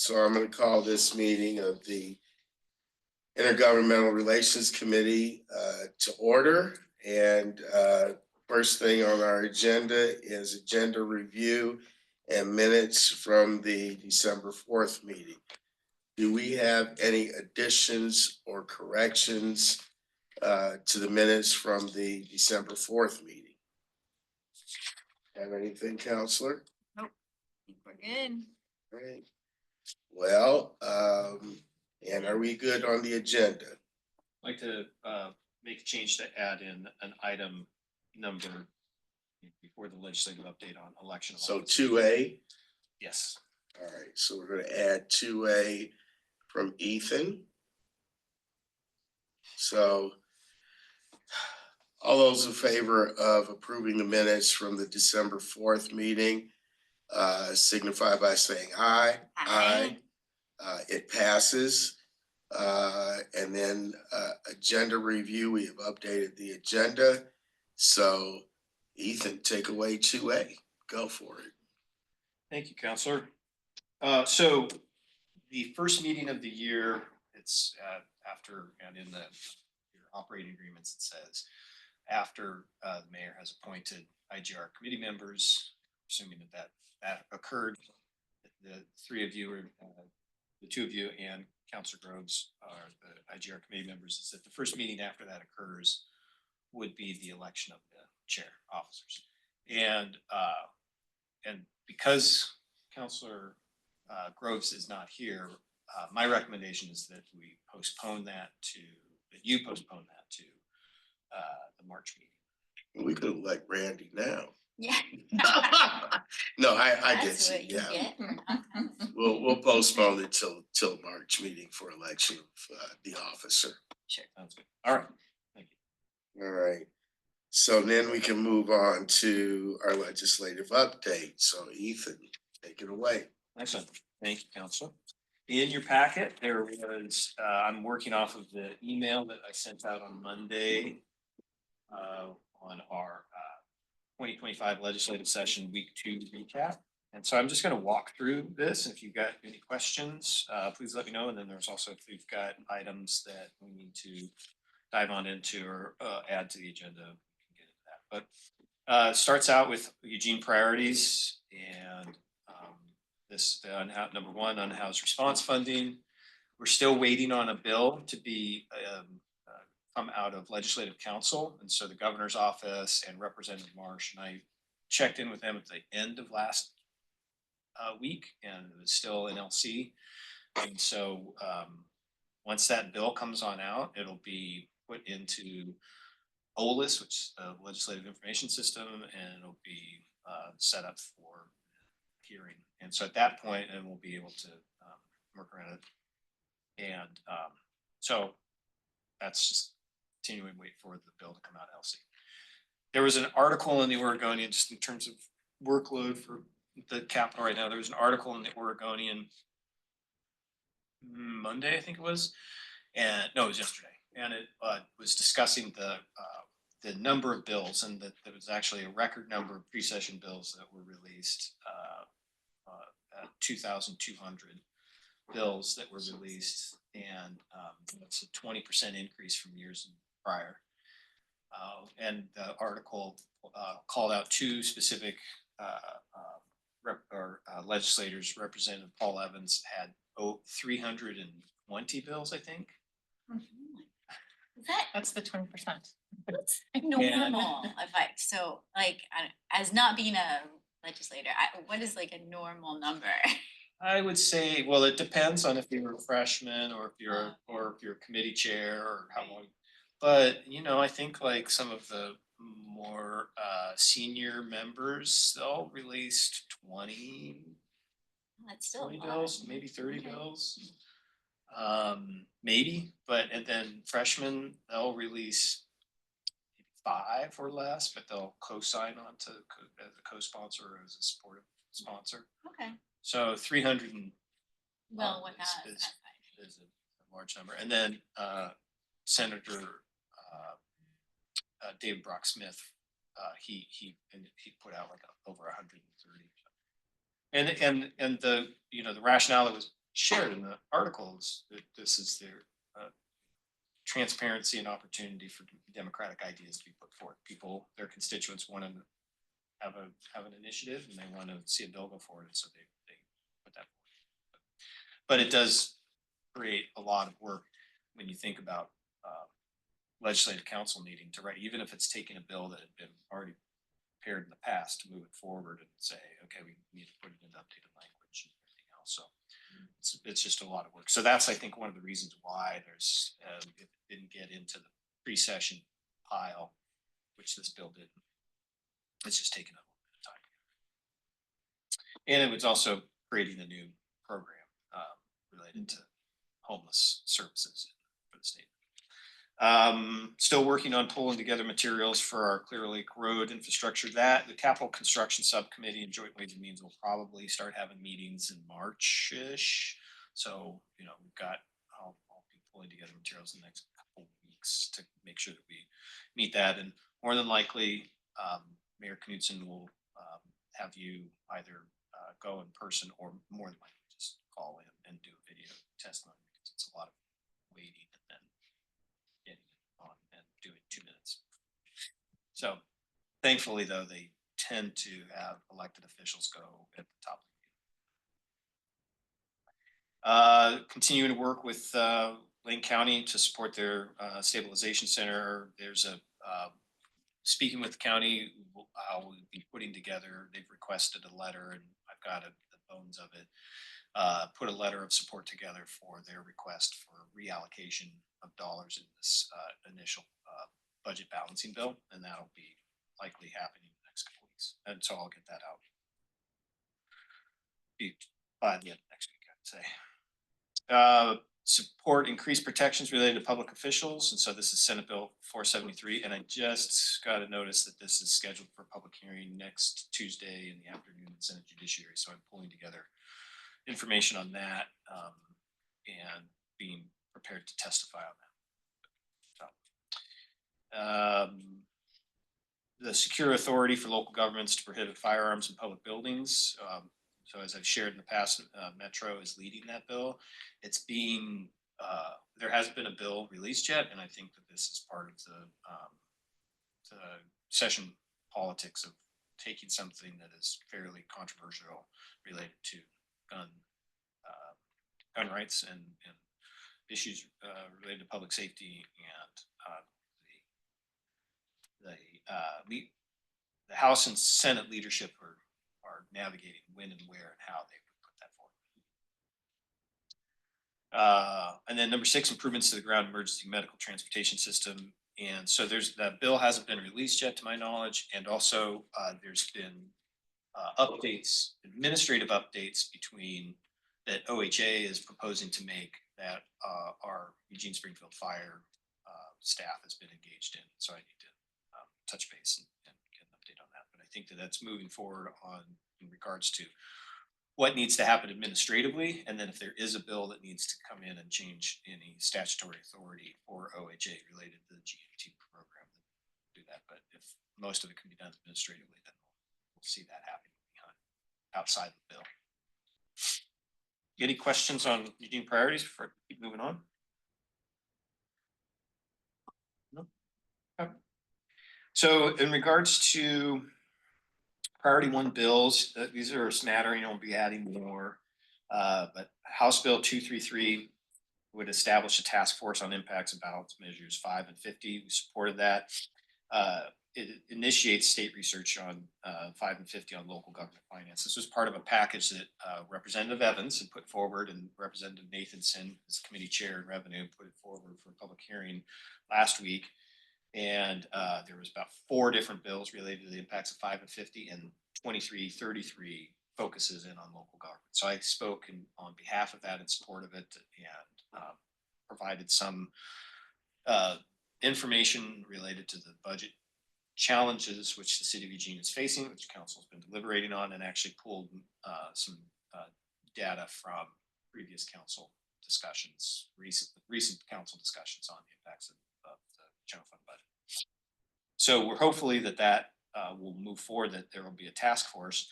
So I'm going to call this meeting of the Intergovernmental Relations Committee to order. And first thing on our agenda is agenda review and minutes from the December 4th meeting. Do we have any additions or corrections to the minutes from the December 4th meeting? Have anything, Counselor? Nope. I think we're good. Right. Well, and are we good on the agenda? I'd like to make a change to add in an item number before the legislative update on election. So 2A? Yes. All right, so we're going to add 2A from Ethan. So all those in favor of approving the minutes from the December 4th meeting signify by saying aye. Aye. It passes. And then agenda review, we have updated the agenda. So Ethan, take away 2A. Go for it. Thank you, Counselor. So the first meeting of the year, it's after, and in the your operating agreements, it says after the mayor has appointed IGR committee members, assuming that occurred, the three of you, or the two of you and Councilor Groves are the IGR committee members, is that the first meeting after that occurs would be the election of the chair officers. And because Councilor Groves is not here, my recommendation is that you postpone that to the March meeting. We could elect Randy now. Yeah. No, I That's get what you. Yeah, get. we'll postpone it till March meeting for election of the officer. Sure. Sounds good. All right. Thank you. All right. So then we can move on to our legislative update. So Ethan, take it away. Excellent. Thank you, Council. In your packet, there was, I'm working off of the email that I sent out on Monday on our 2025 legislative session week 2 recap. And so I'm just going to walk through this. If you've got any questions, please let me know. And then there's also, if you've got items that we need to dive on into or add to the agenda, we can get into that. But starts out with Eugene priorities and this number one, unhoused response funding. We're still waiting on a bill to be come out of legislative council. And so the governor's office and Representative Marsh and I checked in with them at the end of last week, and it was still in LC. And so once that bill comes on out, it'll be put into OLIS, which is the Legislative Information System, and it'll be set up for hearing. And so at that point, and we'll be able to work around it. And so that's just continuing to wait for the bill to come out of LC. There was an article in the Oregonian, just in terms of workload for the Capitol right now. There was an article in the Oregonian Monday, I think it was, and no, it was yesterday, and it was discussing the number of bills, and that there was actually a record number of pre-session bills that were released. 2,200 bills that were released, and it's a 20% increase from years prior. And the article called out two specific legislators. Representative Paul Evans had 320 bills, I think. That's the 20%. Normal advice. So, like, as not being a legislator, what is like a normal number? I would say, well, it depends on if you're a freshman or if you're a committee chair or how long. But I think like some of the more senior members, they'll release 20. That's still 20 bills, maybe 30 bills, maybe. And then freshmen, they'll release 5 or less, but they'll co-sign on to as a co-sponsor or as a supportive sponsor. Okay. So 300 and well, is a large number. And then Senator David Brock Smith, he put out like over 130. And the the rationale that was shared in the articles, that this is their transparency and opportunity for democratic ideas to be put forth. People, their constituents want to have an initiative and they want to see a bill go forward, and so they put that forward. But it does create a lot of work when you think about legislative council needing to write, even if it's taking a bill that had been already prepared in the past, to move it forward and say, okay, we need to put it in updated language and everything else. So it's just a lot of work. So that's, I think, one of the reasons why there's it didn't get into the pre-session pile, which this bill did. It's just taken a little bit of time. And it was also creating a new program related to homeless services for the state. Still working on pulling together materials for our Clear Lake Road infrastructure. That the Capital Construction Subcommittee and Joint Ways and Means will probably start having meetings in March-ish. So, you know, I'll be pulling together materials in the next couple of weeks to make sure that we meet that. And more than likely, Mayor Knudsen will have you either go in person or more than likely just call in and do a video testimony, because it's a lot of waiting and then getting it on and doing 2 minutes. So thankfully, though, they tend to have elected officials go at the top of the meeting. Continuing to work with Lane County to support their stabilization center. There's a speaking with the county, we'll be putting together, they've requested a letter, and I've got the bones of it, put a letter of support together for their request for reallocation of dollars in this initial budget balancing bill, and that'll be likely happening in the next couple of weeks. And so I'll get that out by the end of next week, I'd say. Support increased protections related to public officials. And so this is Senate Bill 473. And I just got a notice that this is scheduled for public hearing next Tuesday in the afternoon in Senate Judiciary. So I'm pulling together information on that and being prepared to testify on that. So, the secure authority for local governments to prohibit firearms in public buildings. So as I've shared in the past, Metro is leading that bill. It's being, there hasn't been a bill released yet, and I think that this is part of the session politics of taking something that is fairly controversial related to gun rights and issues related to public safety, and the House and Senate leadership are navigating when and where and how they would put that forward. And then number 6, improvements to the ground emergency medical transportation system. And so that bill hasn't been released yet to my knowledge. And also there's been updates, administrative updates between that OHA is proposing to make that our Eugene Springfield Fire staff has been engaged in. So I need to touch base and get an update on that. But I think that that's moving forward in regards to what needs to happen administratively, and then if there is a bill that needs to come in and change any statutory authority for OHA related to the GMT program, then do that. But if most of it can be done administratively, then we'll see that happening outside the bill. Any questions on Eugene priorities before I keep moving on? No. Okay. So in regards to Priority 1 bills, these are a smattering, I'll be adding more. But House Bill 233 would establish a task force on impacts and balance measures 5 and 50. We supported that. It initiates state research on 5 and 50 on local government finance. This was part of a package that Representative Evans had put forward, and Representative Nathanson, as committee chair in revenue, put it forward for public hearing last week. And there was about 4 different bills related to the impacts of 5 and 50, and 2333 focuses in on local government. So I spoke on behalf of that, in support of it, and provided some information related to the budget challenges which the city of Eugene is facing, which council has been deliberating on, and actually pulled some data from previous council discussions, recent council discussions on the impacts of the general fund budget. So we're hopefully that will move forward, that there will be a task force.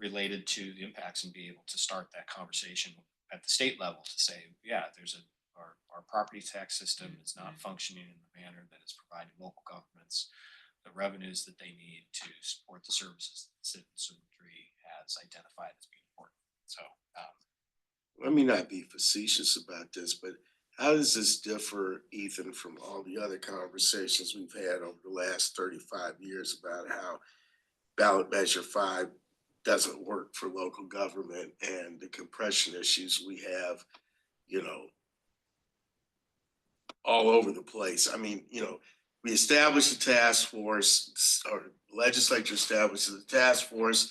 related to the impacts and be able to start that conversation at the state level to say, yeah, our property tax system is not functioning in the manner that is providing local governments the revenues that they need to support the services that Citizen 3 has identified as being important. So, Let me not be facetious about this, but how does this differ, Ethan, from all the other conversations we've had over the last 35 years about how ballot measure 5 doesn't work for local government and the compression issues we have, you know, all over the place? I mean, we established a task force, or legislature establishes a task force,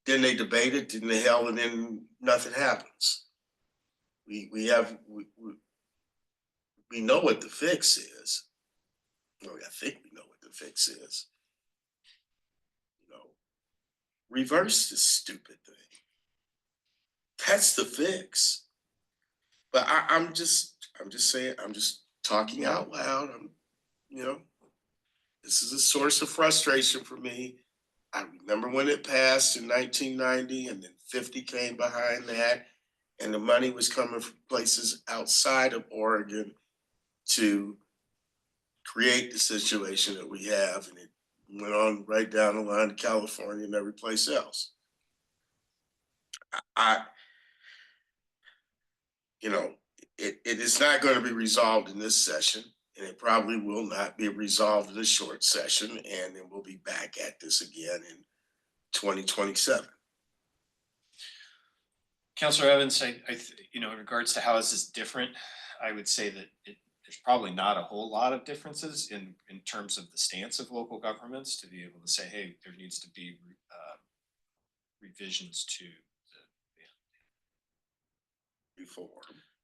then they debate it, then they hell, and then nothing happens. We know what the fix is. Well, I think we know what the fix is. Reverse this stupid thing. That's the fix. But I'm just saying, I'm just talking out loud. This is a source of frustration for me. I remember when it passed in 1990, and then 50 came behind that, and the money was coming from places outside of Oregon to create the situation that we have, and it went on right down the line to California and every place else. It is not going to be resolved in this session, and it probably will not be resolved in this short session, and then we'll be back at this again in 2027. Councilor Evans, in regards to how is this different, I would say that there's probably not a whole lot of differences in terms of the stance of local governments to be able to say, hey, there needs to be revisions to the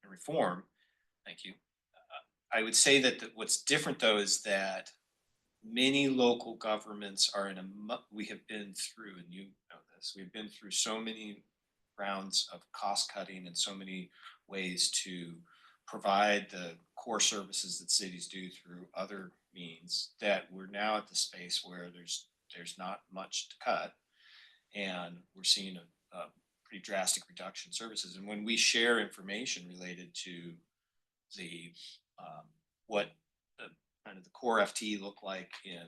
reform. Thank you. I would say that what's different though is that many local governments are we have been through, and you know this, we've been through so many rounds of cost cutting and so many ways to provide the core services that cities do through other means that we're now at the space where there's not much to cut, and we're seeing a pretty drastic reduction in services. And when we share information related to the what the kind of the core FT looked like in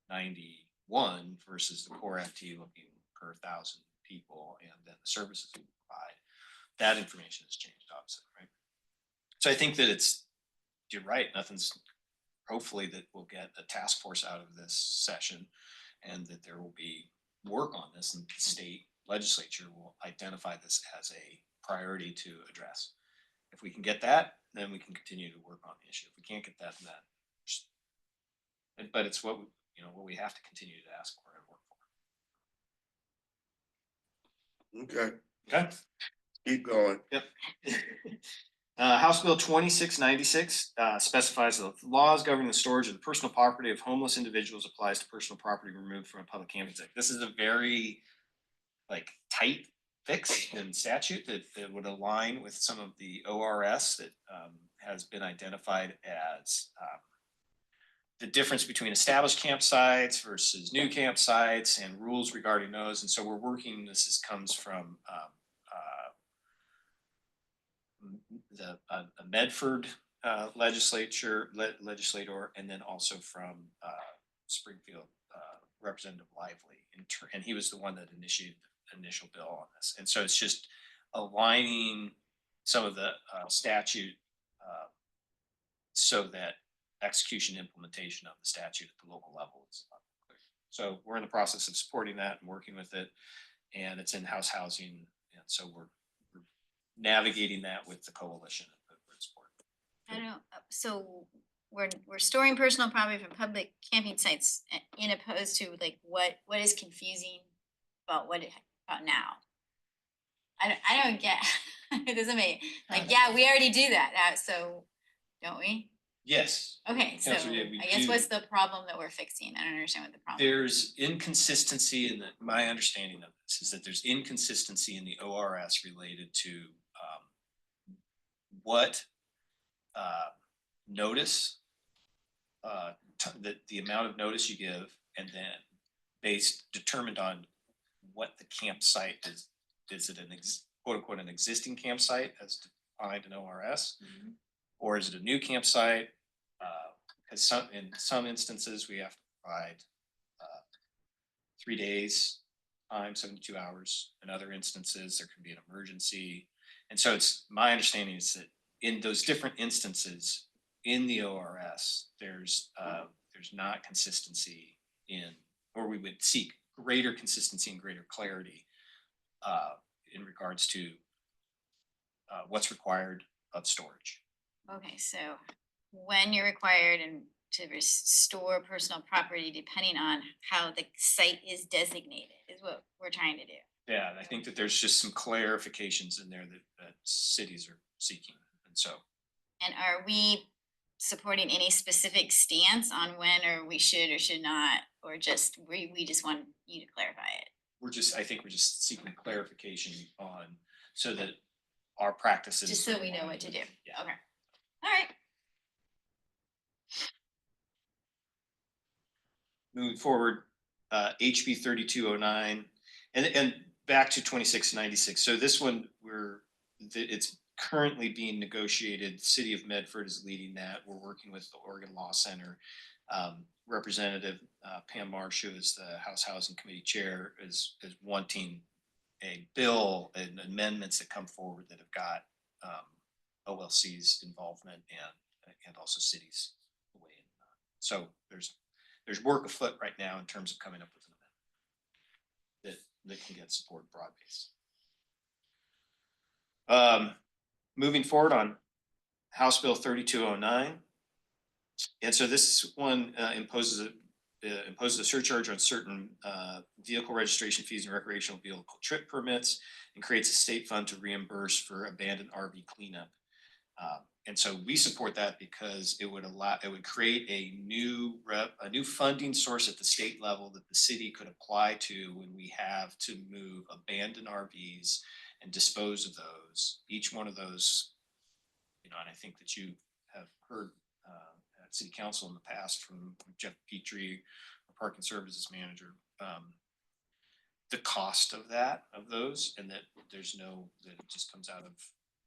91 versus the core FT looking per 1,000 people, and then the services we provide, that information has changed, obviously, right? So I think that you're right, hopefully that we'll get a task force out of this session, and that there will be work on this, and the state legislature will identify this as a priority to address. If we can get that, then we can continue to work on the issue. If we can't get that, then but it's what we have to continue to ask for and work for. Okay. Keep going. Yep. House Bill 2696 specifies that laws governing the storage of the personal property of homeless individuals applies to personal property removed from a public camping site. This is a very tight fix in statute that would align with some of the ORS that has been identified as the difference between established campsites versus new campsites and rules regarding those. And so we're working, comes from the Medford legislator, and then also from Springfield Representative Lively, and he was the one that initiated the initial bill on this. And so it's just aligning some of the statute so that execution implementation of the statute at the local level is clear. So we're in the process of supporting that and working with it, and it's in-house housing, and so we're navigating that with the coalition of support. I don't know. So we're storing personal property from public camping sites, in opposed to what is confusing about about now. I don't get. It doesn't make yeah, we already do that. So don't we? Yes. Okay, so I guess what's the problem that we're fixing? I don't understand what the problem is. There's inconsistency in my understanding of this is that there's inconsistency in the ORS related to what notice, the amount of notice you give, and then determined on what the campsite is. Is it an quote unquote an existing campsite as defined in ORS? Or is it a new campsite? Because in some instances, we have to provide 3 days time, 72 hours. In other instances, there can be an emergency. And so it's my understanding is that in those different instances in the ORS, there's not consistency in, or we would seek greater consistency and greater clarity in regards to what's required of storage. Okay, so when you're required and to restore personal property, depending on how the site is designated, is what we're trying to do. Yeah, and I think that there's just some clarifications in there that cities are seeking. And so, And are we supporting any specific stance on when or we should or should not, or just we just want you to clarify it? I think we're just seeking clarification on so that our practices. Just so we know what to do. Yeah. Okay. All right. Moving forward, HB 3209 and back to 2696. So this one it's currently being negotiated. The City of Medford is leading that. We're working with the Oregon Law Center. Representative Pam Marsh, who is the House Housing Committee Chair, is wanting a bill and amendments that come forward that have got OLC's involvement and also cities weigh in. So there's work afoot right now in terms of coming up with an amendment that can get support broad based. Moving forward on House Bill 3209. And so this one imposes a surcharge on certain vehicle registration fees and recreational vehicle trip permits and creates a state fund to reimburse for abandoned RV cleanup. And so we support that because it would create a new funding source at the state level that the city could apply to when we have to move abandoned RVs and dispose of those. Each one of those, and I think that you have heard at City Council in the past from Jeff Petrie, our Parking Services Manager, the cost of those, and that that it just comes out of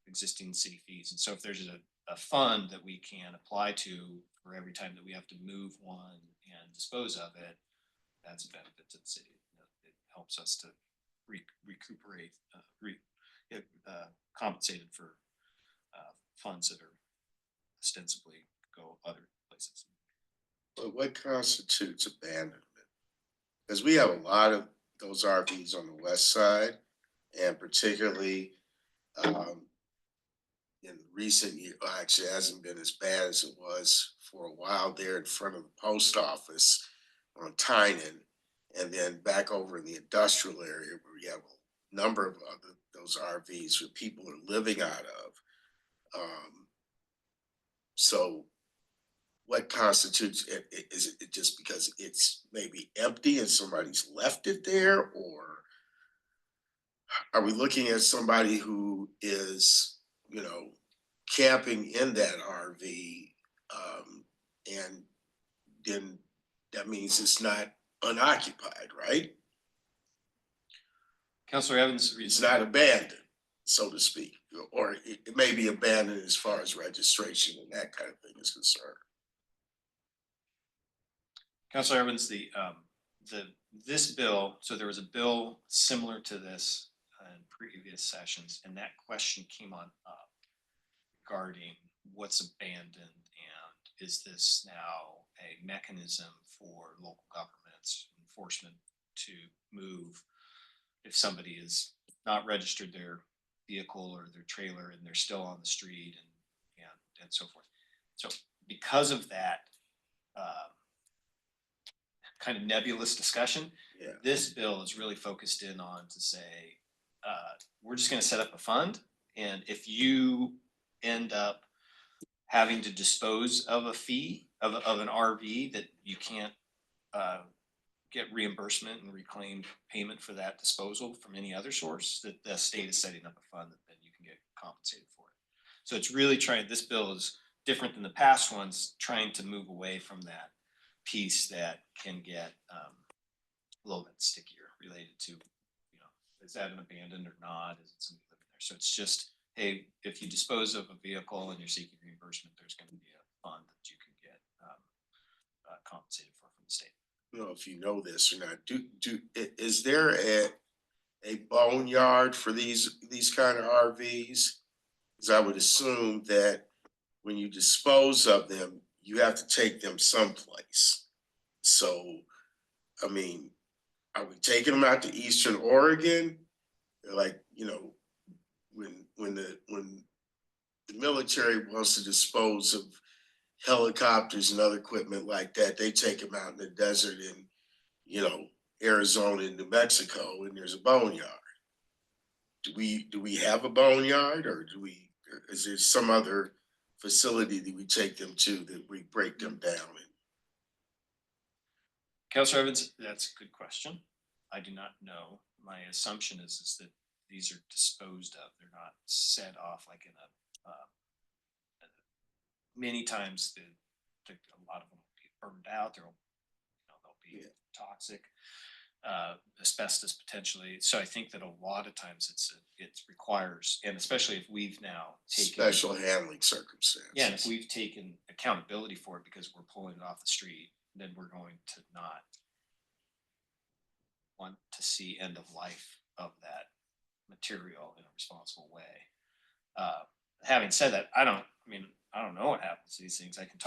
existing city fees. And so if there's a fund that we can apply to for every time that we have to move one and dispose of it, that's a benefit to the city. It helps us to recuperate, compensated for funds that are ostensibly go other places. But what constitutes abandonment? Because we have a lot of those RVs on the west side, and particularly in recent years, actually it hasn't been as bad as it was for a while there in front of the post office on Tynan, and then back over in the industrial area where we have a number of those RVs where people are living out of. So what constitutes it? Is it just because it's maybe empty and somebody's left it there, or are we looking at somebody who is, camping in that RV, and then that means it's not unoccupied, right? Councilor Evans, It's not abandoned, so to speak, or it may be abandoned as far as registration and that kind of thing is concerned. Councilor Evans, this bill, so there was a bill similar to this in previous sessions, and that question came on up regarding what's abandoned and is this now a mechanism for local governments enforcement to move if somebody is not registered their vehicle or their trailer and they're still on the street and so forth. So because of that kind of nebulous discussion, this bill is really focused in on to say, we're just going to set up a fund. And if you end up having to dispose of a fee of an RV that you can't get reimbursement and reclaim payment for that disposal from any other source, that the state is setting up a fund that then you can get compensated for it. So it's really this bill is different than the past ones, trying to move away from that piece that can get a little bit stickier related to is that an abandoned or not? Is it somebody living there? So it's just, hey, if you dispose of a vehicle and you're seeking reimbursement, there's going to be a fund that you can get compensated for from the state. I don't know if you know this or not. Is there a boneyard for these kind of RVs? Because I would assume that when you dispose of them, you have to take them someplace. So, I mean, are we taking them out to Eastern Oregon? Like, when the military wants to dispose of helicopters and other equipment like that, they take them out in the desert in, Arizona and New Mexico, and there's a boneyard. Do we have a boneyard, or is there some other facility that we take them to that we break them down in? Councilor Evans, that's a good question. I do not know. My assumption is that these are disposed of. They're not set off like in a, many times a lot of them will be burned out. They'll be toxic, asbestos potentially. So I think that a lot of times it requires, and especially if we've now taken Special handling circumstances. yeah, and if we've taken accountability for it because we're pulling it off the street, then we're going to not want to see end of life of that material in a responsible way. Having said that, I don't know what happens to these things. I can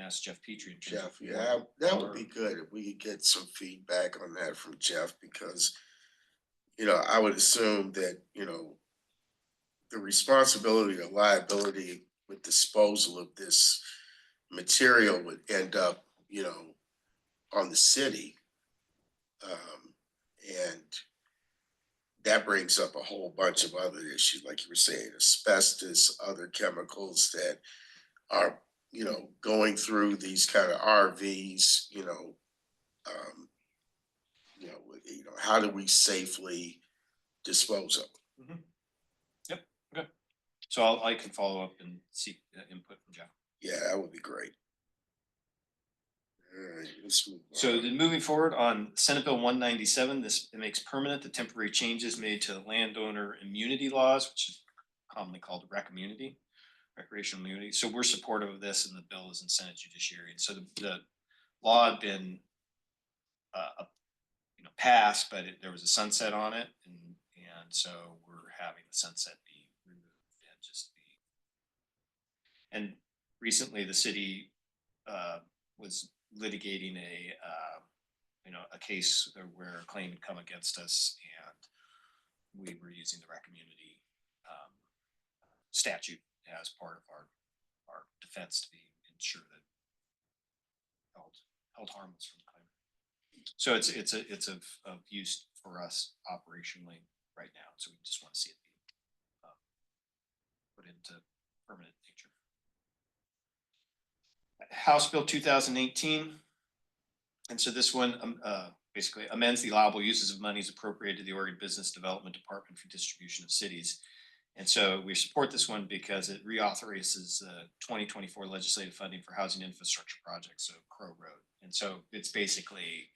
ask Jeff Petrie. Jeff, yeah, that would be good if we could get some feedback on that from Jeff, because, I would assume that, the responsibility or liability with disposal of this material would end up, on the city. And that brings up a whole bunch of other issues, like you were saying, asbestos, other chemicals that are, going through these kind of RVs, how do we safely dispose of them? Mhm. Yep. Okay. So I can follow up and seek input from Jeff. Yeah, that would be great. All right, let's move on. So then moving forward on Senate Bill 197, this makes permanent the temporary changes made to the landowner immunity laws, which is commonly called recommunity, recreational immunity. So we're supportive of this, and the bill is in Senate Judiciary. And so the law had been passed, but there was a sunset on it, and so we're having the sunset be removed and just be. And recently, the city was litigating a case where a claim had come against us, and we were using the recommunity statute as part of our defense to be ensure that held harmless from the claim. So it's of use for us operationally right now. So we just want to see it be put into permanent nature. House Bill 2018. And so this one basically amends the allowable uses of monies appropriated to the Oregon Business Development Department for distribution of cities. And so we support this one because it reauthorizes 2024 legislative funding for housing infrastructure projects, so Crow Road. And so it's basically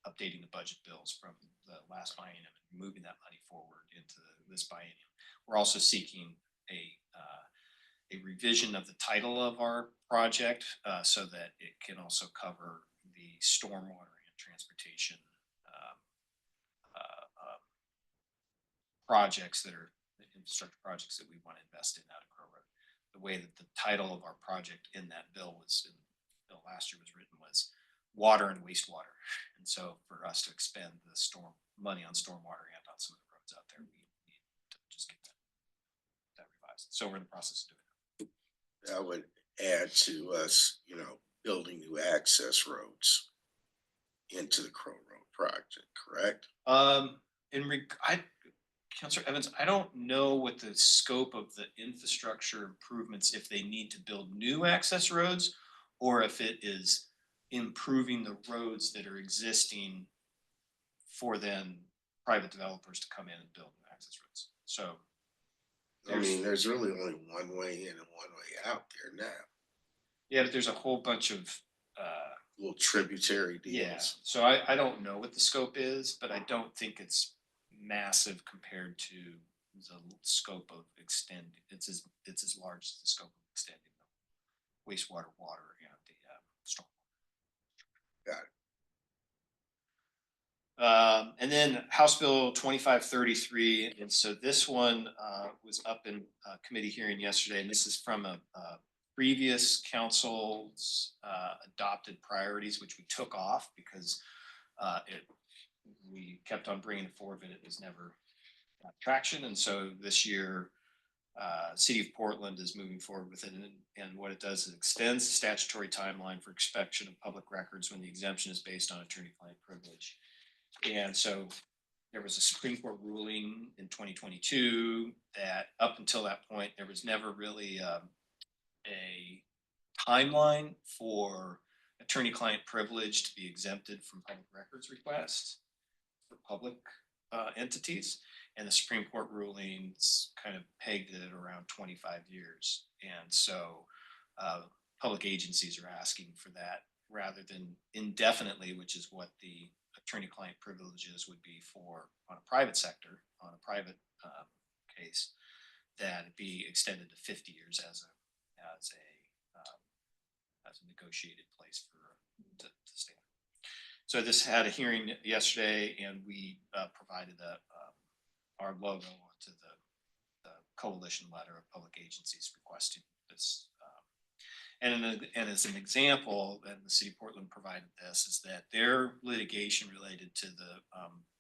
updating the budget bills from the last biennium and moving that money forward into this biennium. We're also seeking a revision of the title of our project so that it can also cover the stormwater and transportation projects that are the infrastructure projects that we want to invest in out of Crow Road. The way that the title of our project in that bill last year was written was water and wastewater. And so for us to expend the money on stormwater and on some of the roads out there, we need to just get that revised. So we're in the process of doing that. That would add to us, building new access roads into the Crow Road project, correct? Councilor Evans, I don't know what the scope of the infrastructure improvements, if they need to build new access roads or if it is improving the roads that are existing for then private developers to come in and build new access roads. So there's really only one way in and one way out there now. Yeah, but there's a whole bunch of little tributary deals. Yeah. So I don't know what the scope is, but I don't think it's massive compared to the scope of extending. It's as large as the scope of extending the wastewater, water, and the storm. Got And then House Bill 2533, and so this one was up in committee hearing yesterday, and this is from a previous council's adopted priorities, which we took off because we kept on bringing it forward, but it was never traction. And so this year, City of Portland is moving forward with it, and what it does is extends the statutory timeline for inspection of public records when the exemption is based on attorney-client privilege. And so there was a Supreme Court ruling in 2022 that up until that point, there was never really a timeline for attorney-client privilege to be exempted from public records requests for public entities. And the Supreme Court rulings kind of pegged it at around 25 years. And so public agencies are asking for that rather than indefinitely, which is what the attorney-client privileges would be for on a private sector, on a private case, that it be extended to 50 years as a negotiated place for to stand. So this had a hearing yesterday, and we provided our logo onto the coalition letter of public agencies requesting this. And as an example, and the city of Portland provided this, is that their litigation related to the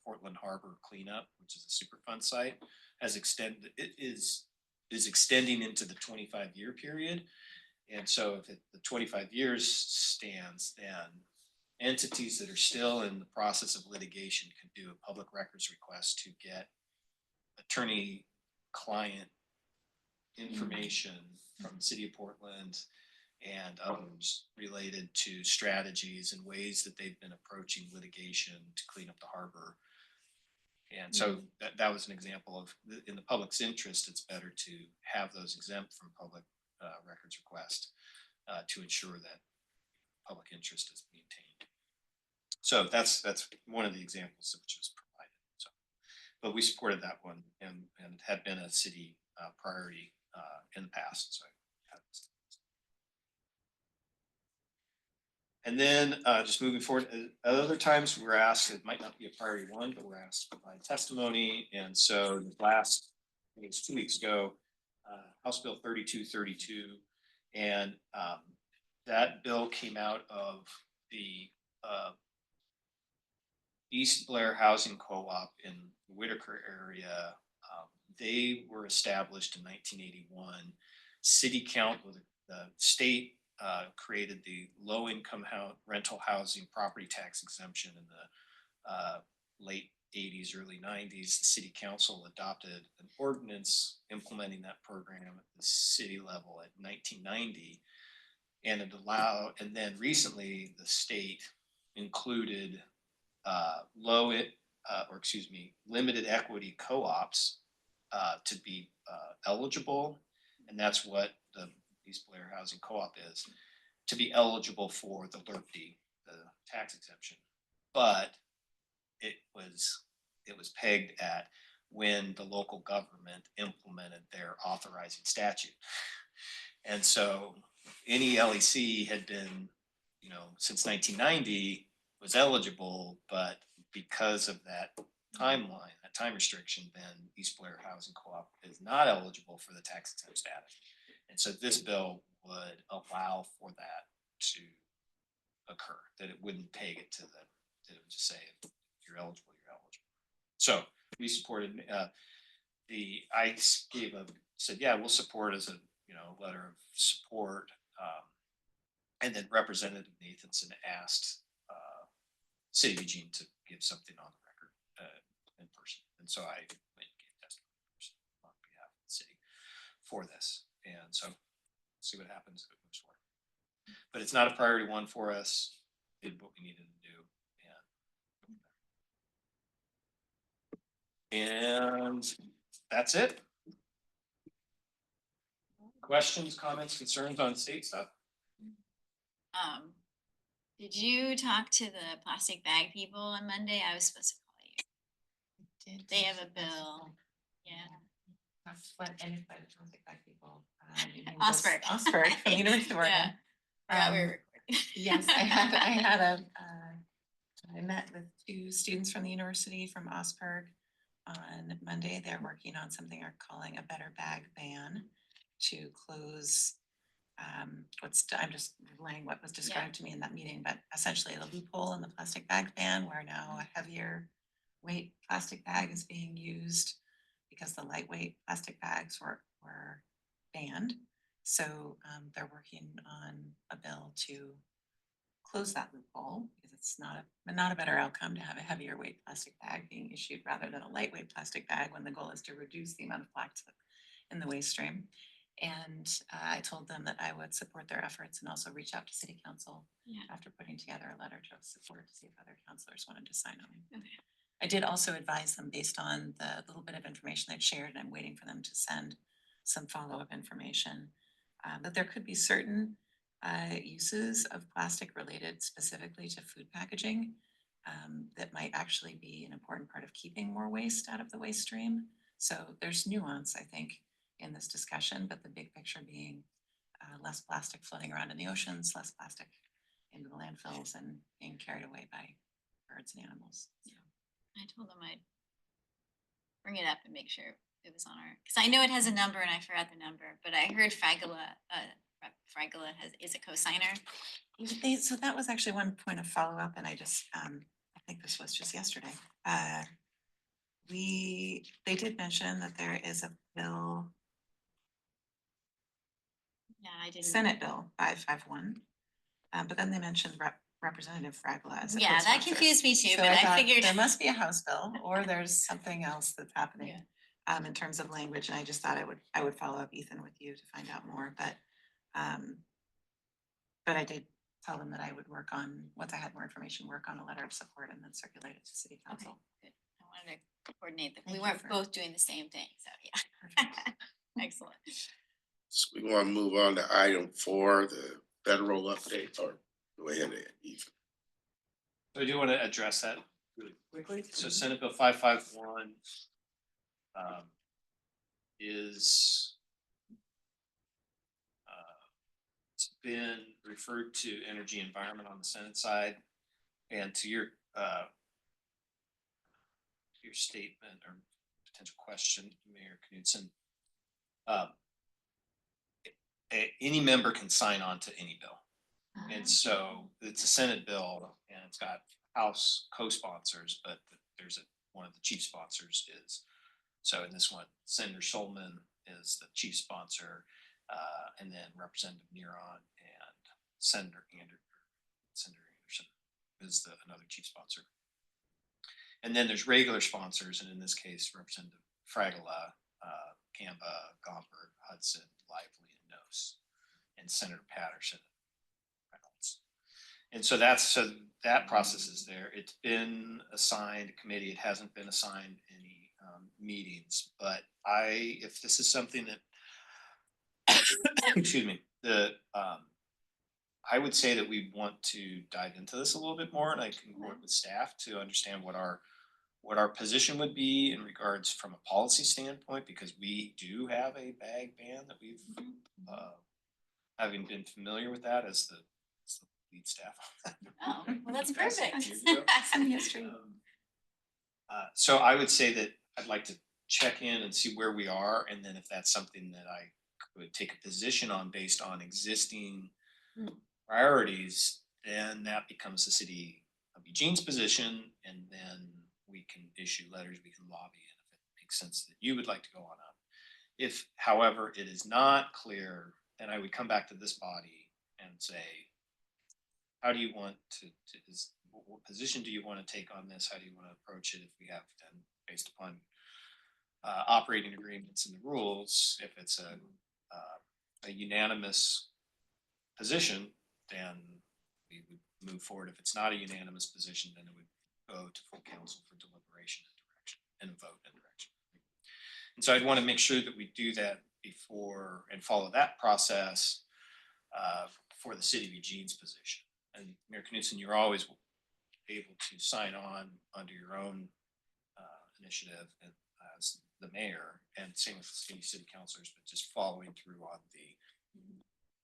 Portland Harbor cleanup, which is a Superfund site, has extended. It is extending into the 25-year period. And so if the 25 years stands, then entities that are still in the process of litigation can do a public records request to get attorney-client information from the city of Portland and others related to strategies and ways that they've been approaching litigation to clean up the harbor. And so that was an example of, in the public's interest, it's better to have those exempt from public records request to ensure that public interest is maintained. So that's one of the examples which was provided. So, but we supported that one, and it had been a city priority in the past. So. And then just moving forward, at other times we're asked, it might not be a priority one, but we're asked to provide testimony. And so the last, I think it was 2 weeks ago, House Bill 3232, and that bill came out of the East Blair Housing Co-op in the Whitaker area. They were established in 1981. City council, the state created the low-income rental housing property tax exemption in the late 80s, early 90s. The city council adopted an ordinance implementing that program at the city level at 1990, and it allowed. And then recently, the state included limited equity co-ops to be eligible, and that's what the East Blair Housing Co-op is, to be eligible for the LRPD, the tax exemption. But it was pegged at when the local government implemented their authorizing statute. And so any LEC had been, since 1990 was eligible, but because of that timeline, that time restriction, then East Blair Housing Co-op is not eligible for the tax exempt status. And so this bill would allow for that to occur, that it wouldn't peg it that it would just say, if you're eligible, you're eligible. So we supported, I said, yeah, we'll support as a, letter of support. And then Representative Nathanson asked City of Eugene to give something on the record in person. And so I went and gave testimony in person on behalf of the city for this. And so see what happens if it moves forward. But it's not a priority one for us. Did what we needed to do. And that's it. Questions, comments, concerns on state stuff? Did you talk to the plastic bag people on Monday? I was supposed to call you. They have a bill. Yeah. That's what, and if I don't think that people. your name Osberg. was Osberg from the University of Yeah. Oregon. Forgot we were Um, recording. Yes, I met with two students from the university from Osberg on Monday. They're working on something they're calling a better bag ban to close. I'm just relaying what was described to me in that meeting, but essentially the loophole in the plastic bag ban where now a heavier weight plastic bag is being used because the lightweight plastic bags were banned. So they're working on a bill to close that loophole because it's not a better outcome to have a heavier weight plastic bag being issued rather than a lightweight plastic bag when the goal is to reduce the amount of plastic in the waste stream. And I told them that I would support their efforts and also reach out to city council after putting together a letter of support to see if other councilors wanted to sign on. Okay. I did also advise them based on the little bit of information they'd shared, and I'm waiting for them to send some follow-up information, that there could be certain uses of plastic related specifically to food packaging that might actually be an important part of keeping more waste out of the waste stream. So there's nuance, I think, in this discussion, but the big picture being less plastic floating around in the oceans, less plastic into the landfills and being carried away by birds and animals. So. I told them I'd bring it up and make sure it was on our, because I know it has a number and I forgot the number, but I heard Fragula, is a co-signer. So that was actually one point of follow-up, and I think this was just yesterday. They did mention that there is a bill, Yeah, I didn't. Senate Bill 551, but then they mentioned Representative Fragla as a Yeah, that co-sponsor. confused me too, So but I thought figured. there must be a House bill or there's something else that's happening in terms of language, and I just thought I would follow up, Ethan, with you to find out more, but I did tell them that I would work on, once I had more information, work on a letter of support and then circulate it to city Okay, council. good. I wanted to coordinate that. We Thank you weren't for- both doing the same thing, so yeah. Perfect. Excellent. So we want to move on to item 4, the federal update, or go ahead, Ethan. So I do want to address that really quickly. So Senate Bill 551 is it's been referred to Energy Environment on the Senate side, and to your statement or potential question, Mayor Knudsen. Any member can sign on to any bill. And so it's a Senate bill and it's got House co-sponsors, but there's one of the chief sponsors is. So in this one, Senator Solomon is the chief sponsor, and then Representative Neron and Senator Anderson is another chief sponsor. And then there's regular sponsors, and in this case, Representative Fragala, Kamba, Gomberg, Hudson, Lively, and Nose, and Senator Patterson. And so that process is there. It's been assigned a committee. It hasn't been assigned any meetings, but if this is something that, excuse me, I would say that we want to dive into this a little bit more, and I can work with staff to understand what our position would be in regards from a policy standpoint, because we do have a bag ban that we've, having been familiar with that as the lead staff. Oh, well, that's Past perfect. years ago. Some history. So I would say that I'd like to check in and see where we are, and then if that's something that I could take a position on based on existing priorities, then that becomes the city of Eugene's position, and then we can issue letters, we can lobby, and if it makes sense that you would like to go on up. If, however, it is not clear, then I would come back to this body and say, how do you want what position do you want to take on this? How do you want to approach it if we have then based upon operating agreements and the rules? If it's a unanimous position, then we would move forward. If it's not a unanimous position, then it would go to full council for deliberation and direction and a vote and direction. And so I'd want to make sure that we do that before and follow that process for the city of Eugene's position. And Mayor Knudsen, you're always able to sign on under your own initiative and as the mayor, and same with the city councilors, but just following through on the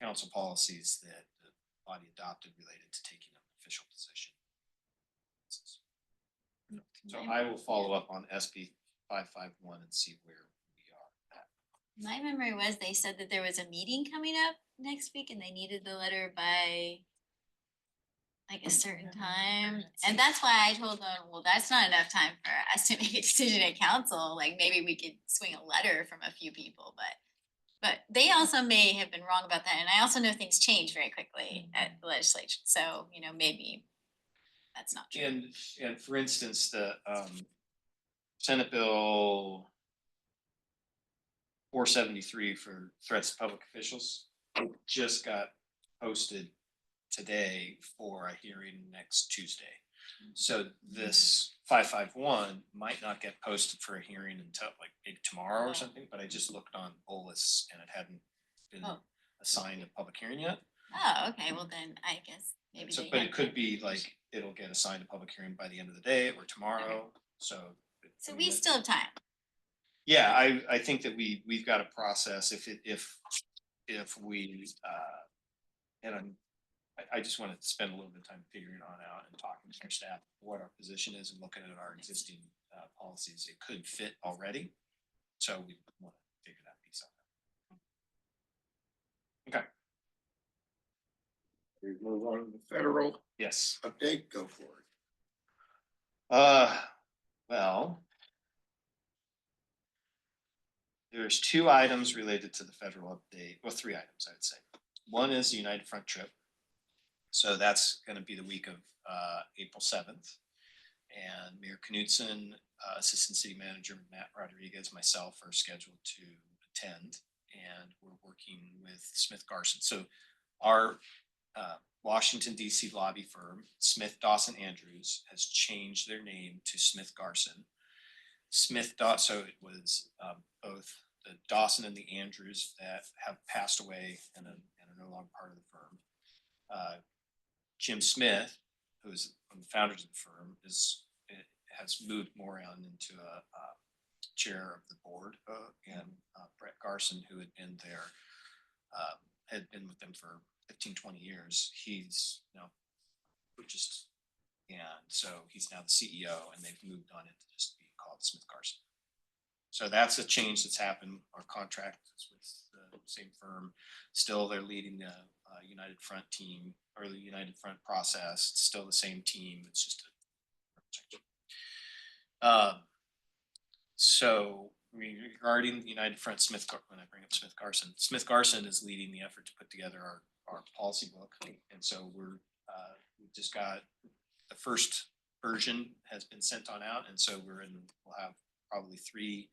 council policies that the body adopted related to taking an official position. So I will follow up on SB 551 and see where we are at. My memory was they said that there was a meeting coming up next week and they needed the letter by like a certain time. And that's why I told them, well, that's not enough time for us to make a decision at council. Like maybe we could swing a letter from a few people, but they also may have been wrong about that. And I also know things change very quickly at the legislature. So, you know, maybe that's not true. And for instance, the Senate Bill 473 for threats to public officials just got posted today for a hearing next Tuesday. So this 551 might not get posted for a hearing until like maybe tomorrow or something, but I just looked on Bolus and it hadn't been assigned a public hearing yet. Oh, okay. Well, then I guess maybe. So, they but have it could to- be like, it'll get assigned a public hearing by the end of the day or tomorrow, so. So I mean, we that- still have time. Yeah, I think that we've got a process if we, and I just want to spend a little bit of time figuring it out and talking to our staff, what our position is and looking at our existing policies. It could fit already, so we want to figure that piece out. Okay, We move on to the federal yes. update, go for it. Well, there's two items related to the federal update. Well, three items, I would say. One is the United Front trip. So that's going to be the week of April 7th. And Mayor Knudsen, Assistant City Manager Matt Rodriguez, myself are scheduled to attend. And we're working with Smith Garson. So our Washington, D.C. lobby firm, Smith Dawson Andrews, has changed their name to Smith Garson. So it was both the Dawson and the Andrews that have passed away and are no longer part of the firm. Jim Smith, who is one of the founders of the firm, has moved more on into a chair of the board, and Brett Garson, who had been with them for 15, 20 years. He's now purchased, and so he's now the CEO, and they've moved on it to just be called Smith Garson. So that's a change that's happened. Our contract is with the same firm. Still, they're leading the United Front team or the United Front process. It's still the same team. It's just a so regarding the United Front, when I bring up Smith Garson is leading the effort to put together our policy book, and so we just got the first version has been sent on out, and so we'll have probably 3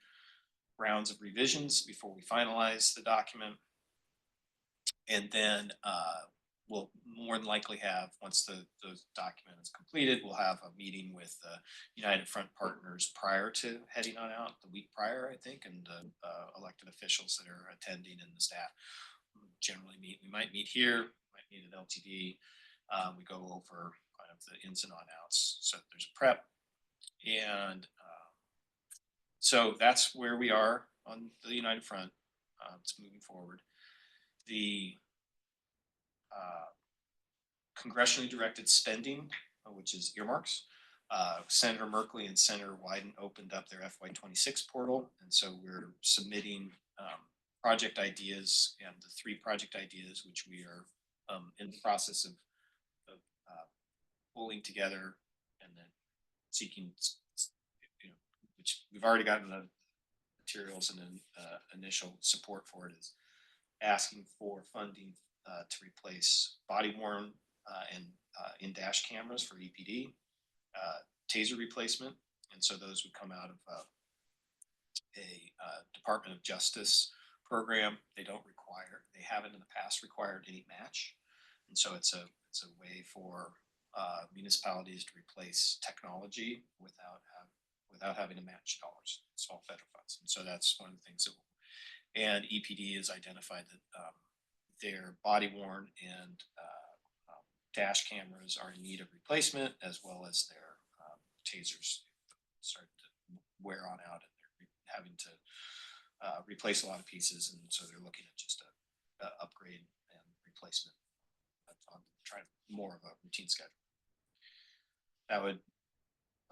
rounds of revisions before we finalize the document, and then we'll more than likely have, once the document is completed, we'll have a meeting with the United Front partners prior to heading on out, the week prior, I think, and the elected officials that are attending and the staff generally meet. We might meet here, might meet at LTD. We go over kind of the ins and outs. So there's a prep, and so that's where we are on the United Front. It's moving forward. The congressionally directed spending, which is earmarks. Senator Merkley and Senator Wyden opened up their FY26 portal, and so we're submitting project ideas, and the 3 project ideas which we are in the process of pulling together and then seeking, which we've already gotten the materials and then initial support for it, is asking for funding to replace body worn and in-dash cameras for EPD, taser replacement, and so those would come out of a Department of Justice program. They haven't in the past required any match, and so it's a way for municipalities to replace technology without having to match dollars. It's all federal funds, and so that's one of the things that. And EPD has identified that their body worn and dash cameras are in need of replacement, as well as their tasers started to wear on out and they're having to replace a lot of pieces, and so they're looking at just a upgrade and replacement on trying more of a routine schedule. That would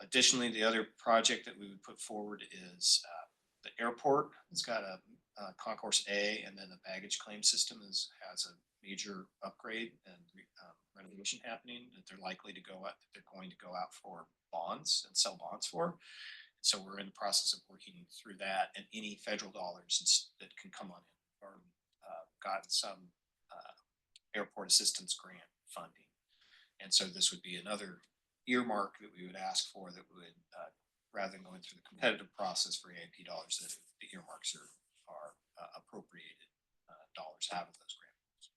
additionally, the other project that we would put forward is the airport. It's got a concourse A, and then the baggage claim system has a major upgrade and renovation happening that they're likely to go out. They're going to go out for bonds and sell bonds for. So we're in the process of working through that, and any federal dollars that can come on in, or gotten some airport assistance grant funding. And so this would be another earmark that we would ask for, that would, rather than going through the competitive process for AIP dollars, that the earmarks are appropriated dollars out of those grants.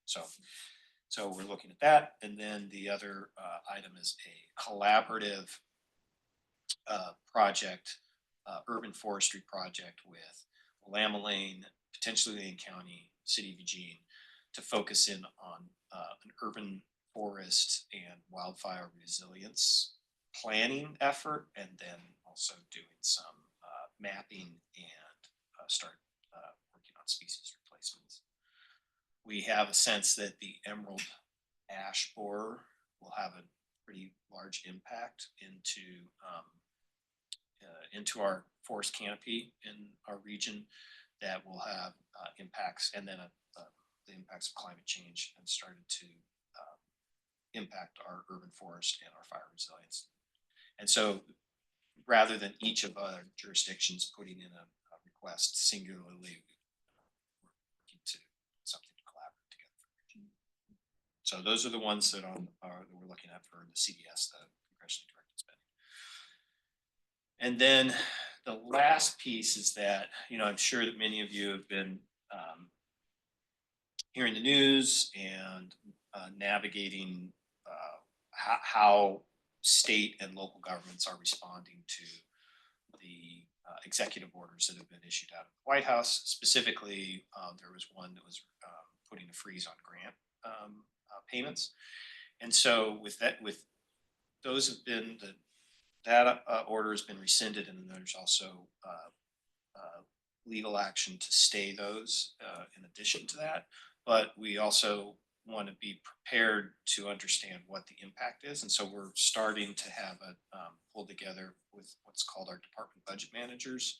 So we're looking at that. And then the other item is a collaborative project, urban forestry project with Lamb-Lane, potentially Lane County, City of Eugene, to focus in on an urban forest and wildfire resilience planning effort, and then also doing some mapping and start working on species replacements. We have a sense that the emerald ash borer will have a pretty large impact into our forest canopy in our region, that will have impacts, and then the impacts of climate change have started to impact our urban forest and our fire resilience. And so rather than each of our jurisdictions putting in a request singularly, we're working to something to collaborate together. So those are the ones that we're looking at for the CDS, the congressionally directed spending. And then the last piece is that, I'm sure that many of you have been hearing the news and navigating how state and local governments are responding to the executive orders that have been issued out of the White House. Specifically, there was one that was putting a freeze on grant payments. And so with those have been that order has been rescinded, and then there's also legal action to stay those in addition to that. But we also want to be prepared to understand what the impact is. And so we're starting to have pull together with what's called our department budget managers,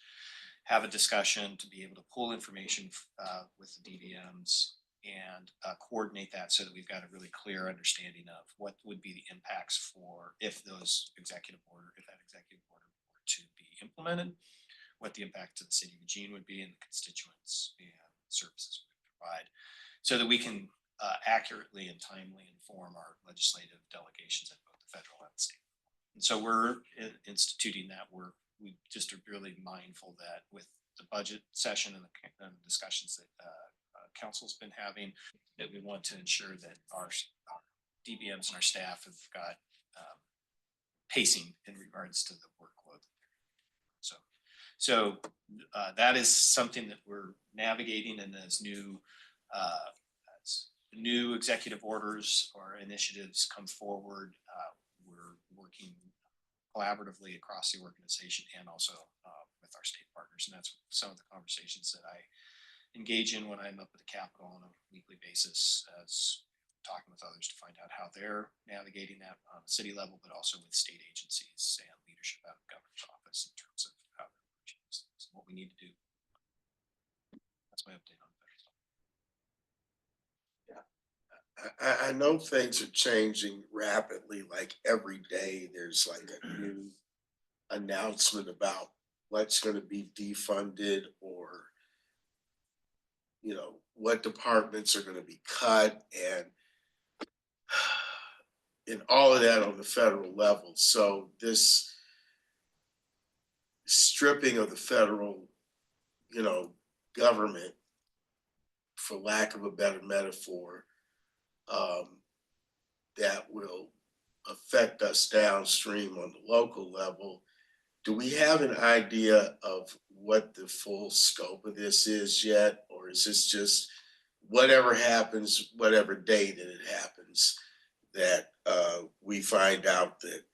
have a discussion to be able to pull information with the DVMs and coordinate that, so that we've got a really clear understanding of what would be the impacts for if that executive order were to be implemented, what the impact to the city of Eugene would be, and the constituents and services we would provide, so that we can accurately and timely inform our legislative delegations at both the federal and the state. And so we're instituting that work. We just are really mindful that with the budget session and the discussions that council's been having, that we want to ensure that our DBMs and our staff have got pacing in regards to the workload. So that is something that we're navigating, and as new executive orders or initiatives come forward, we're working collaboratively across the organization and also with our state partners. And that's some of the conversations that I engage in when I'm up at the Capitol on a weekly basis, as talking with others to find out how they're navigating that on a city level, but also with state agencies and leadership out of the governor's office in terms of how they're approaching these things and what we need to do. That's my update on federal stuff. I know things are changing rapidly. Like every day, there's like a new announcement about what's going to be defunded, or what departments are going to be cut, and all of that on the federal level. So this stripping of the federal, government, for lack of a better metaphor, that will affect us downstream on the local level. Do we have an idea of what the full scope of this is yet? Or is this just whatever happens, whatever day that it happens, that we find out that,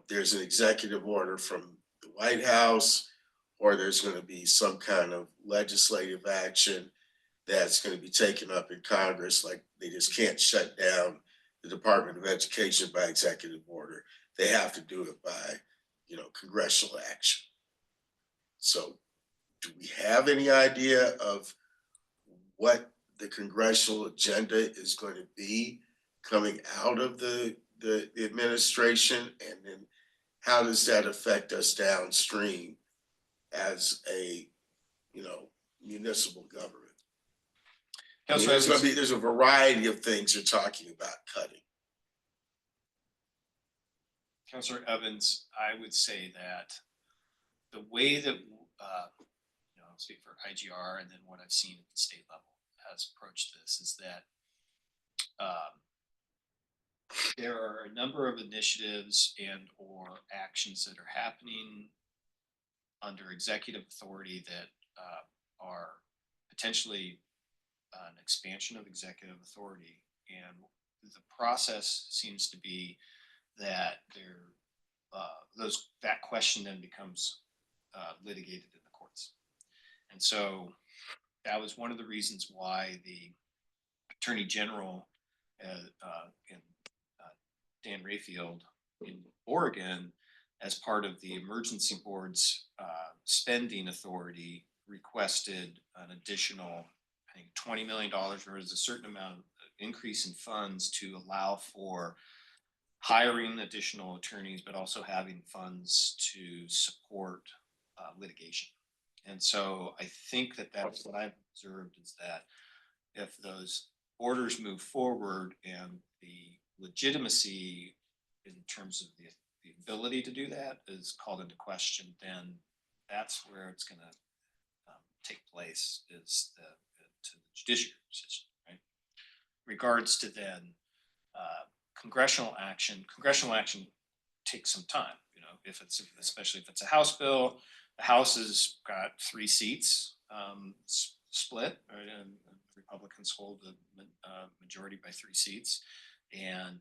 there's an executive order from the White House, or there's gonna be some kind of legislative action that's gonna be taken up in Congress, like they just can't shut down the Department of Education by executive order. They have to do it by, congressional action. So do we have any idea of what the congressional agenda is going to be coming out of the administration? And then how does that affect us downstream as a, municipal government? I mean, Councilor there's a variety of things you're talking about cutting. Councilor Evans, I would say that the way that, I'll speak for IGR and then what I've seen at the state level has approached this is that there are a number of initiatives and or actions that are happening under executive authority that are potentially an expansion of executive authority. And the process seems to be that that question then becomes litigated in the courts. And so that was one of the reasons why the Attorney General in Dan Rayfield in Oregon, as part of the emergency board's spending authority, requested an additional, I think, $20 million, or is a certain amount of increase in funds to allow for hiring additional attorneys, but also having funds to support litigation. And so I think that that's what I've observed is that if those orders move forward and the legitimacy in terms of the ability to do that is called into question, then that's where it's going to take place is to the judiciary decision, right? Regards to then congressional action takes some time, especially if it's a House bill. The House has got 3 seats split, right? And Republicans hold the majority by 3 seats, and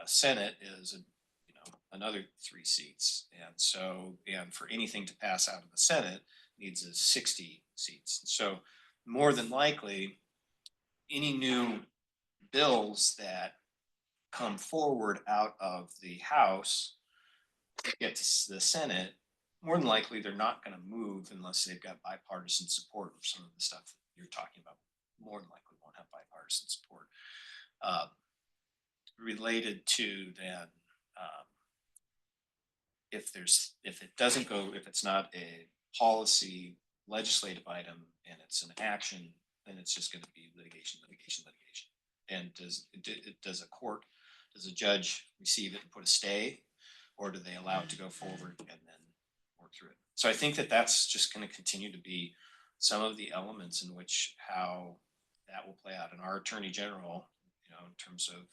Senate is another 3 seats. And so, and for anything to pass out of the Senate needs 60 seats. And so, more than likely, any new bills that come forward out of the House get to the Senate, more than likely they're not going to move unless they've got bipartisan support for some of the stuff that you're talking about. More than likely won't have bipartisan support. Related to then, if it's not a policy legislative item and it's an action, then it's just going to be litigation. And does a judge receive it and put a stay, or do they allow it to go forward and then work through it? So I think that that's just going to continue to be some of the elements in which how that will play out. And our Attorney General, in terms of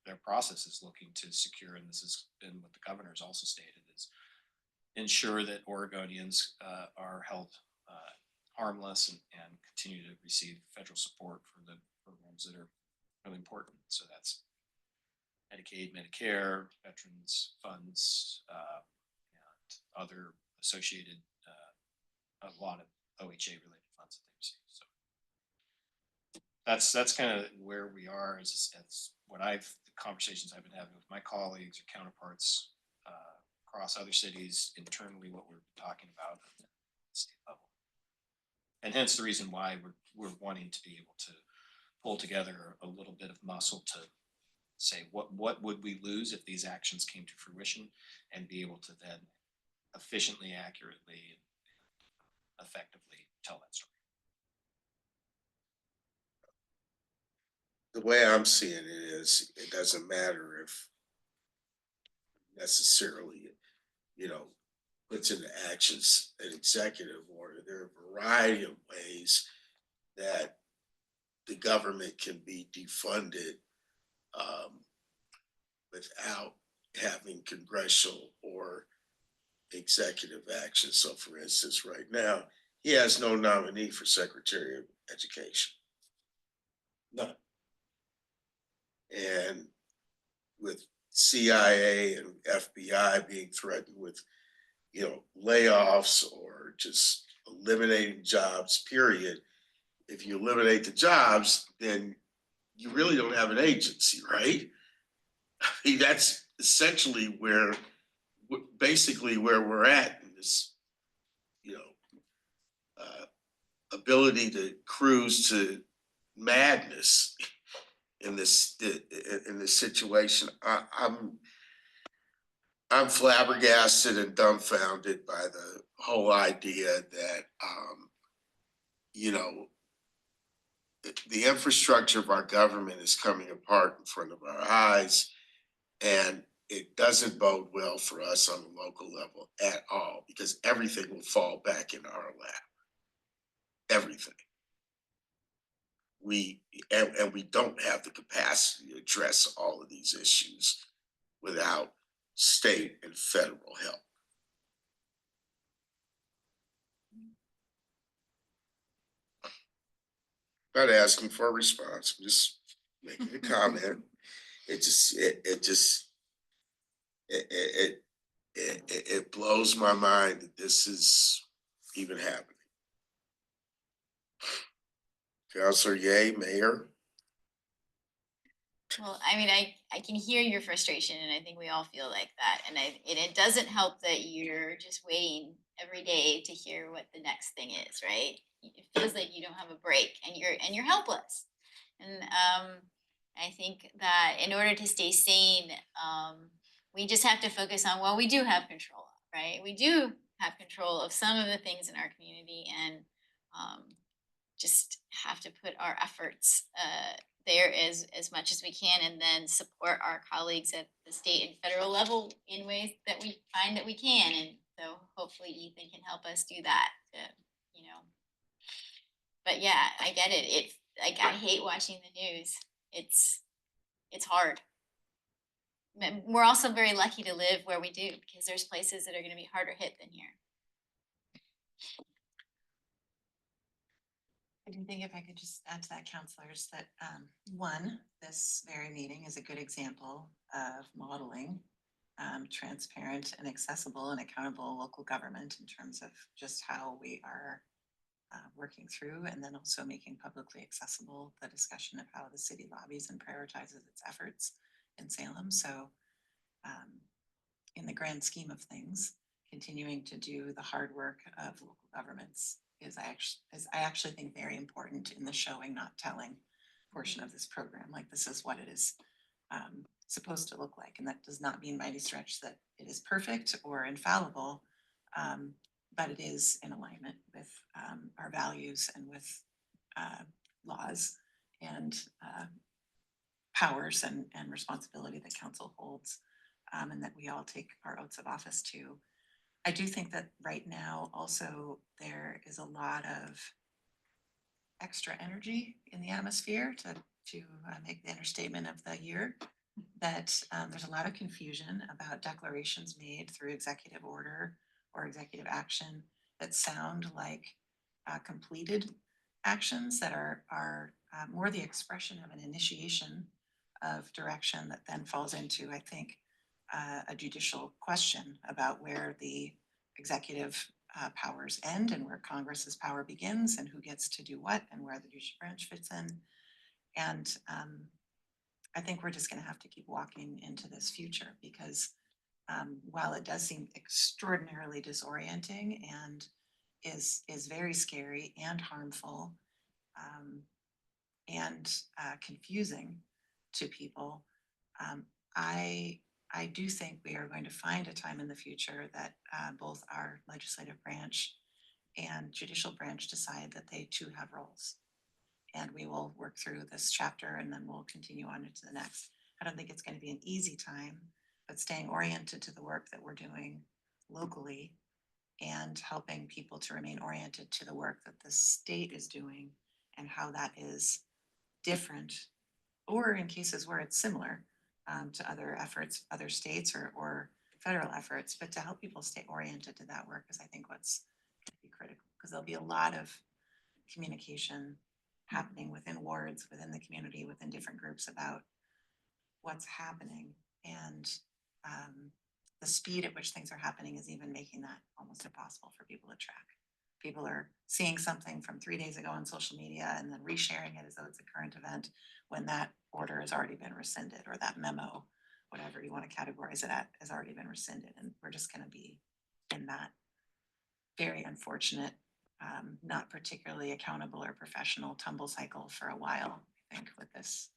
their process is looking to secure, and this has been what the governor's also stated, is ensure that Oregonians are held harmless and continue to receive federal support for the programs that are really important. So that's Medicaid, Medicare, veterans funds, and other associated, a lot of OHA related funds that they receive. So that's kind of where we are as what the conversations I've been having with my colleagues or counterparts across other cities internally, what we're talking about at the state level. And hence the reason why we're wanting to be able to pull together a little bit of muscle to say what would we lose if these actions came to fruition, and be able to then efficiently, accurately, and effectively tell that story. The way I'm seeing it is, it doesn't matter if necessarily, puts into actions an executive order. There are a variety of ways that the government can be defunded without having congressional or executive action. So for instance, right now, he has no nominee for Secretary of Education. None. And with CIA and FBI being threatened with layoffs or just eliminating jobs, period. If you eliminate the jobs, then you really don't have an agency, right? I mean, that's essentially basically where we're at in this, you know, ability to cruise to madness in this situation. I'm flabbergasted and dumbfounded by the whole idea that you know the infrastructure of our government is coming apart in front of our eyes, and it doesn't bode well for us on the local level at all, because everything will fall back in our lap. Everything. And we don't have the capacity to address all of these issues without state and federal help. Not asking for a response, I'm just making a comment. It blows my mind that this is even happening. Councilor Ye, Mayor. Well, I mean, I can hear your frustration, and I think we all feel like that. And it doesn't help that you're just waiting every day to hear what the next thing is, right? It feels like you don't have a break, and you're helpless. And I think that in order to stay sane, we just have to focus on what we do have control of, right? We do have control of some of the things in our community, and just have to put our efforts there as much as we can, and then support our colleagues at the state and federal level in ways that we find that we can. And so hopefully Ethan can help us do that. But yeah, I get it. It's like, I hate watching the news. It's hard. We're also very lucky to live where we do, because there's places that are going to be harder hit than here. I do think if I could just add to that, counselors, that one, this very meeting is a good example of modeling transparent and accessible and accountable local government in terms of just how we are working through, and then also making publicly accessible the discussion of how the city lobbies and prioritizes its efforts in Salem. So in the grand scheme of things, continuing to do the hard work of local governments is I actually think very important in the showing, not telling portion of this program. Like, this is what it is supposed to look like. And that does not mean by any stretch that it is perfect or infallible, but it is in alignment with our values and with laws and powers and responsibility that council holds, and that we all take our oaths of office to. I do think that right now also there is a lot of extra energy in the atmosphere to make the understatement of the year, that there's a lot of confusion about declarations made through executive order or executive action that sound like completed actions that are more the expression of an initiation of direction that then falls into, I think, a judicial question about where the executive powers end and where Congress's power begins, and who gets to do what, and where the judicial branch fits in. And I think we're just going to have to keep walking into this future, because while it does seem extraordinarily disorienting and is very scary and harmful and confusing to people, I do think we are going to find a time in the future that both our legislative branch and judicial branch decide that they too have roles. And we will work through this chapter, and then we'll continue on into the next. I don't think it's going to be an easy time, but staying oriented to the work that we're doing locally and helping people to remain oriented to the work that the state is doing and how that is different, or in cases where it's similar to other efforts, other states or federal efforts, but to help people stay oriented to that work is, I think, what's going to be critical, because there'll be a lot of communication happening within wards, within the community, within different groups about what's happening. And the speed at which things are happening is even making that almost impossible for people to track. People are seeing something from 3 days ago on social media and then resharing it as though it's a current event when that order has already been rescinded, or that memo, whatever you want to categorize it at, has already been rescinded. And we're just gonna be in that very unfortunate, not particularly accountable or professional tumble cycle for a while, I think, with this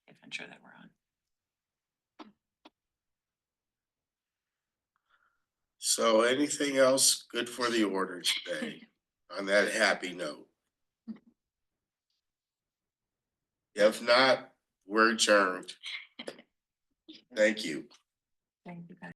adventure that we're on. So anything else good for the order today on that happy note? If not, we're adjourned. Thank you. Thank you, guys.